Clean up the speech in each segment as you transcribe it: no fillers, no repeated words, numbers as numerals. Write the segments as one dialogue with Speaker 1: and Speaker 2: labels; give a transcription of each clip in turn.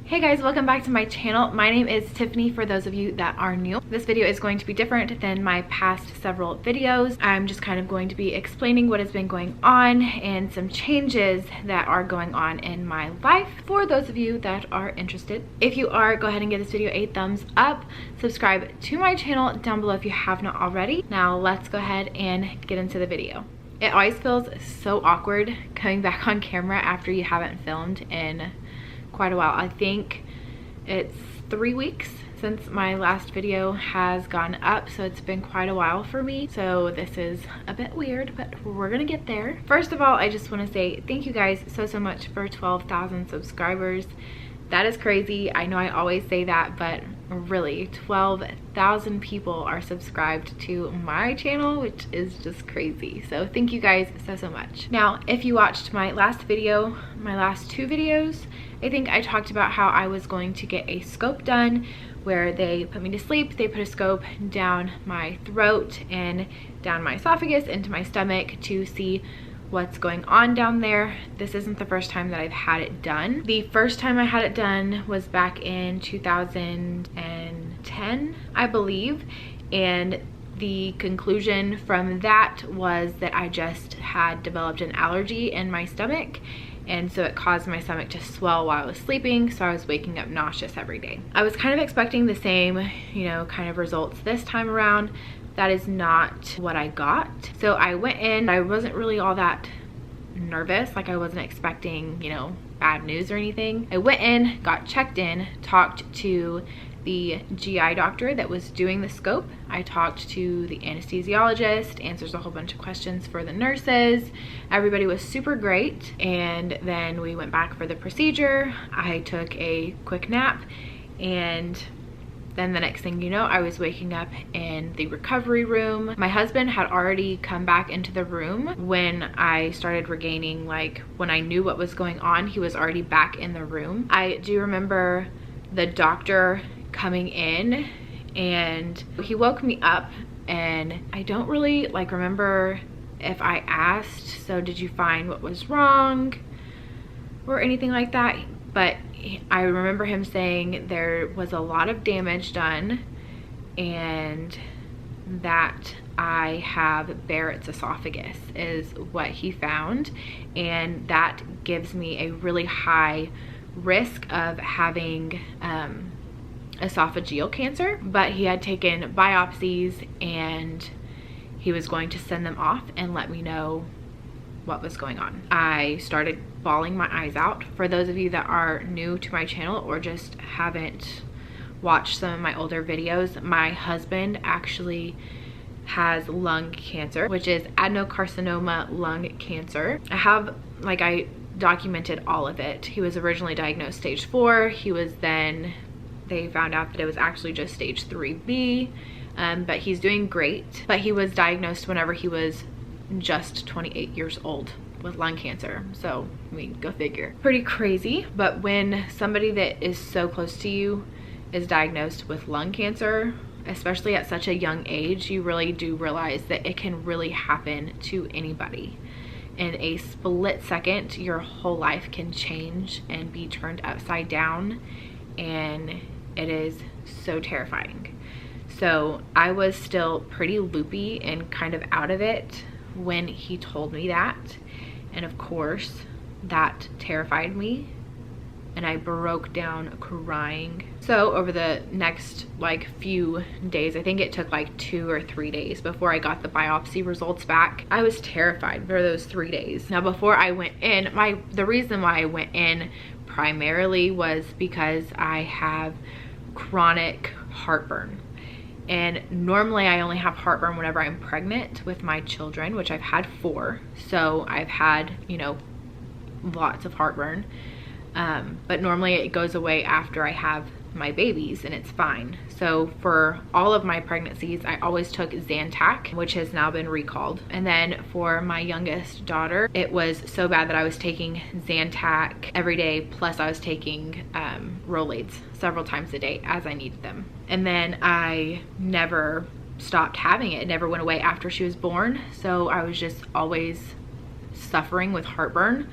Speaker 1: Hey guys, welcome back to my channel. My name is Tiffany for those of you that are new. This video is going to be different than my past several videos. I'm just kind of going to be explaining what has been going on and some changes that are going on in my life for those of you that are interested. If you are, go ahead and give this video a thumbs up. Subscribe to my channel down below if you have not already. Now let's go ahead and get into the video. It always feels so awkward coming back on camera after you haven't filmed in quite a while. I think it's 3 weeks since my last video has gone up, so it's been quite a while for me. So this is a bit weird, but we're gonna get there. First of all, I just want to say thank you guys so much for 12,000 subscribers. That is crazy. I know I always say that, but really 12,000 people are subscribed to my channel, which is just crazy. So thank you guys so much. Now, if you watched my last video, my last 2 videos, I think I talked about how I was going to get a scope done where they put me to sleep. They put a scope down my throat and down my esophagus into my stomach to see what's going on down there. This isn't the first time that I've had it done. The first time I had it done was back in 2010, I believe, and the conclusion from that was that I just had developed an allergy in my stomach, and so it caused my stomach to swell while I was sleeping, so I was waking up nauseous every day. I was kind of expecting the same, kind of results this time around. That is not what I got. So I went in, I wasn't really all that nervous, like I wasn't expecting, bad news or anything. I went in, got checked in, talked to the GI doctor that was doing the scope. I talked to the anesthesiologist, answers a whole bunch of questions for the nurses. Everybody was super great. And then we went back for the procedure. I took a quick nap, and then the next thing you know, I was waking up in the recovery room. My husband had already come back into the room when I started regaining, when I knew what was going on, he was already back in the room. I do remember the doctor coming in, and he woke me up, and I don't really remember if I asked, so did you find what was wrong or anything like that, but I remember him saying there was a lot of damage done and that I have Barrett's esophagus is what he found, and that gives me a really high risk of having esophageal cancer. But he had taken biopsies and he was going to send them off and let me know what was going on. I started bawling my eyes out. For those of you that are new to my channel or just haven't watched some of my older videos, my husband actually has lung cancer, which is adenocarcinoma lung cancer. I documented all of it. He was originally diagnosed stage 4. They found out that it was actually just stage 3B, but he's doing great. But he was diagnosed whenever he was just 28 years old with lung cancer. So, go figure. Pretty crazy. But when somebody that is so close to you is diagnosed with lung cancer, especially at such a young age, you really do realize that it can really happen to anybody. In a split second, your whole life can change and be turned upside down, and it is so terrifying. So I was still pretty loopy and kind of out of it when he told me that, and of course that terrified me and I broke down crying. So over the next few days, I think it took 2 or 3 days before I got the biopsy results back. I was terrified for those 3 days. Now before I went in, the reason why I went in primarily was because I have chronic heartburn. And normally I only have heartburn whenever I'm pregnant with my children, which I've had 4. So I've had, lots of heartburn. But normally it goes away after I have my babies and it's fine. So for all of my pregnancies, I always took Zantac, which has now been recalled. And then for my youngest daughter, it was so bad that I was taking Zantac every day, plus I was taking Rolaids several times a day as I needed them. And then I never stopped having it. It never went away after she was born. So I was just always suffering with heartburn.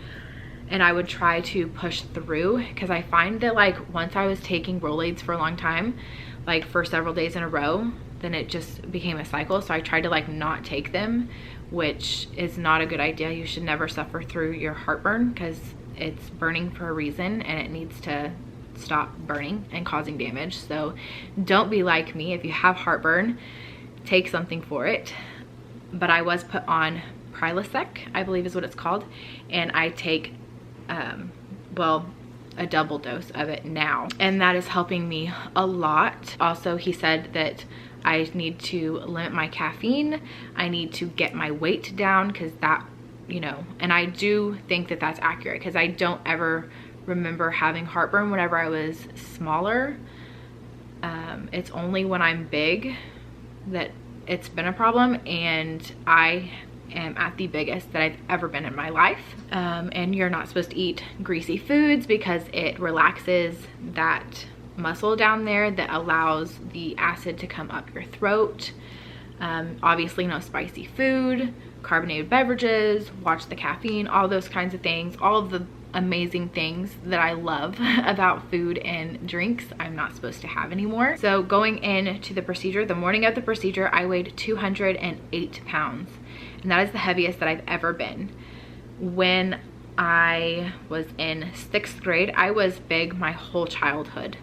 Speaker 1: and I would try to push through, because I find that like once I was taking Rolaids for a long time, like for several days in a row, then it just became a cycle. So I tried to like not take them, which is not a good idea. You should never suffer through your heartburn, because it's burning for a reason and it needs to stop burning and causing damage. So don't be like me. If you have heartburn, take something for it. But I was put on Prilosec, I believe is what it's called, and I take well, a double dose of it now, and that is helping me a lot. Also, he said that I need to limit my caffeine, I need to get my weight down, because that, you know, and I do think that that's accurate, because I don't ever remember having heartburn whenever I was smaller. It's only when I'm big that it's been a problem, and I am at the biggest that I've ever been in my life. And you're not supposed to eat greasy foods because it relaxes that muscle down there that allows the acid to come up your throat. Obviously no spicy food, carbonated beverages, watch the caffeine, all those kinds of things, all of the amazing things that I love about food and drinks I'm not supposed to have anymore. So going into the procedure, the morning of the procedure, I weighed 208 pounds, and that is the heaviest that I've ever been. When I was in 6th grade, I was big my whole childhood.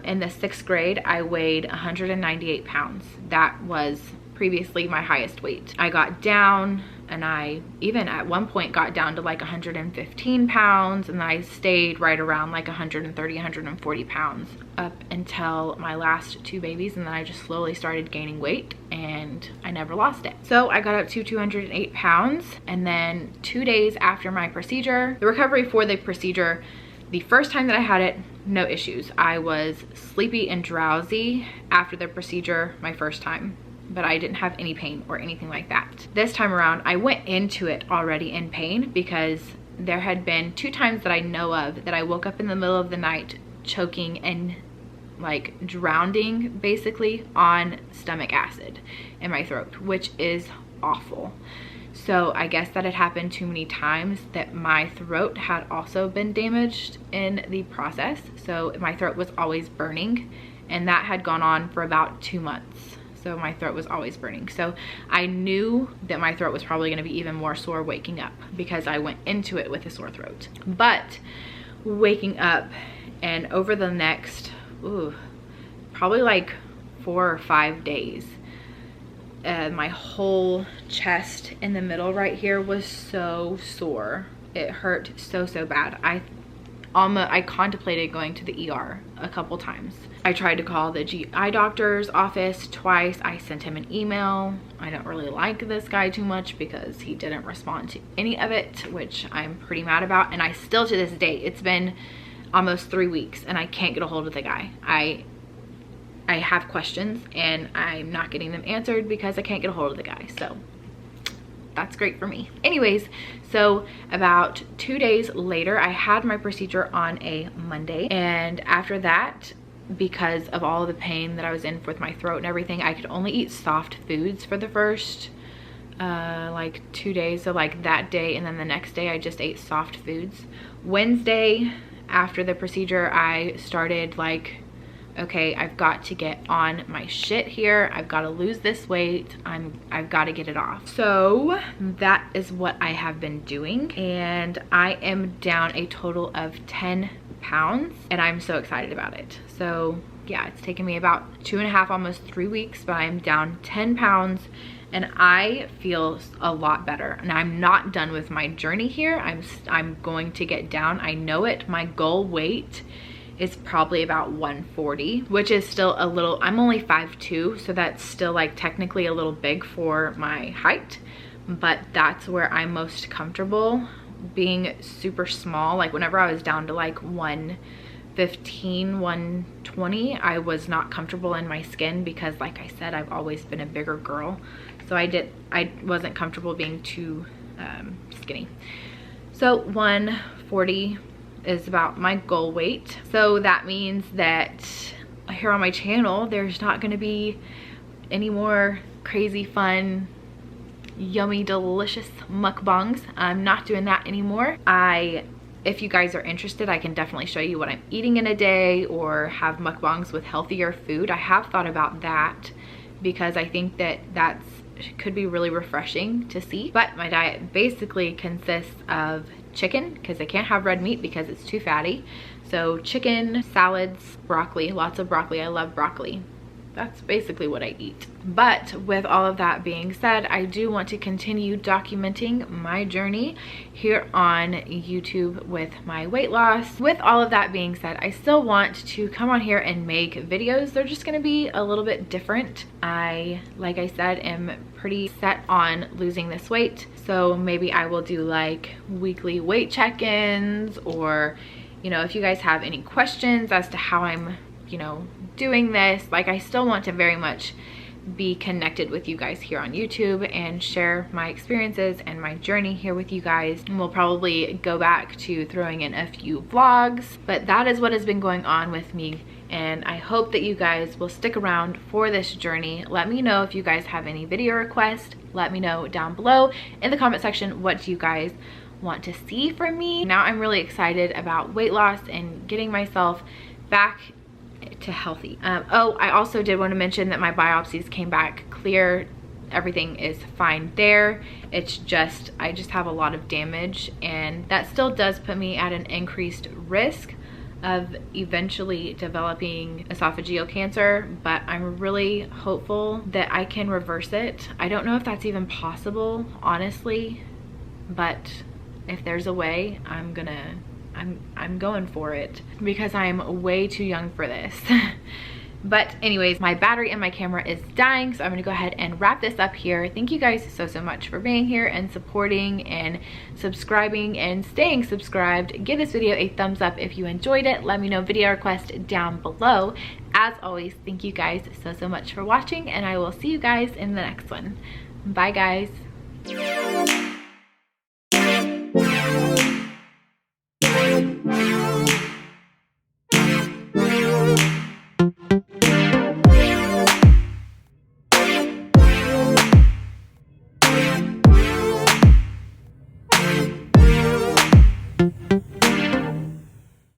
Speaker 1: In the 6th grade, I weighed 198 pounds. That was previously my highest weight. I got down, and I even at one point got down to like 115 pounds, and I stayed right around like 130, 140 pounds up until my last 2 babies, and then I just slowly started gaining weight and I never lost it. So I got up to 208 pounds, and then 2 days after my procedure, the recovery for the procedure, the first time that I had it, no issues. I was sleepy and drowsy after the procedure my first time, but I didn't have any pain or anything like that. This time around, I went into it already in pain, because there had been 2 times that I know of that I woke up in the middle of the night choking and like drowning basically on stomach acid in my throat, which is awful. So I guess that had happened too many times that my throat had also been damaged in the process. So my throat was always burning, and that had gone on for about 2 months. So my throat was always burning. So I knew that my throat was probably gonna be even more sore waking up, because I went into it with a sore throat. But waking up, and over the next, probably like 4 or 5 days, my whole chest in the middle right here was so sore. It hurt so bad. I contemplated going to the ER a couple times. I tried to call the GI doctor's office twice. I sent him an email. I don't really like this guy too much because he didn't respond to any of it, which I'm pretty mad about. And I still, to this day, it's been almost 3 weeks and I can't get a hold of the guy. I have questions and I'm not getting them answered because I can't get a hold of the guy. So that's great for me. Anyways, so about 2 days later, I had my procedure on a Monday, and after that, because of all the pain that I was in with my throat and everything, I could only eat soft foods for the first like 2 days. So like that day and then the next day I just ate soft foods. Wednesday after the procedure, I started like, okay, I've got to get on my shit here. I've got to lose this weight. I've got to get it off. So that is what I have been doing, and I am down a total of 10 pounds, and I'm so excited about it. So yeah, it's taken me about 2.5, almost 3 weeks, but I'm down 10 pounds and I feel a lot better. And I'm not done with my journey here. I'm going to get down. I know it. My goal weight is probably about 140, which is still a little, I'm only 5'2", so that's still like technically a little big for my height, but that's where I'm most comfortable. Being super small, like whenever I was down to like 115, 120, I was not comfortable in my skin because, like I said, I've always been a bigger girl. So I wasn't comfortable being too skinny. So 140 is about my goal weight. So that means that here on my channel, there's not gonna be any more crazy fun, yummy, delicious mukbangs. I'm not doing that anymore. If you guys are interested, I can definitely show you what I'm eating in a day or have mukbangs with healthier food. I have thought about that because I think that could be really refreshing to see. But my diet basically consists of chicken, because I can't have red meat because it's too fatty. So chicken, salads, broccoli, lots of broccoli. I love broccoli. That's basically what I eat. But with all of that being said, I do want to continue documenting my journey here on YouTube with my weight loss. With all of that being said, I still want to come on here and make videos. They're just gonna be a little bit different. Like I said, am pretty set on losing this weight. So maybe I will do like weekly weight check-ins, or, you know, if you guys have any questions as to how I'm, you know, doing this, like, I still want to very much be connected with you guys here on YouTube and share my experiences and my journey here with you guys. And we'll probably go back to throwing in a few vlogs, but that is what has been going on with me, and I hope that you guys will stick around for this journey. Let me know if you guys have any video requests. Let me know down below in the comment section what you guys want to see from me. Now I'm really excited about weight loss and getting myself back to healthy. Oh, I also did want to mention that my biopsies came back clear. Everything is fine there. It's just, I just have a lot of damage, and that still does put me at an increased risk of eventually developing esophageal cancer, but I'm really hopeful that I can reverse it. I don't know if that's even possible, honestly, but if there's a way, I'm going for it, because I'm way too young for this. But anyways, my battery in my camera is dying, so I'm gonna go ahead and wrap this up here. Thank you guys so much for being here and supporting and subscribing and staying subscribed. Give this video a thumbs up if you enjoyed it. Let me know video request down below. As always, thank you guys so much for watching, and I will see you guys in the next one. Bye guys.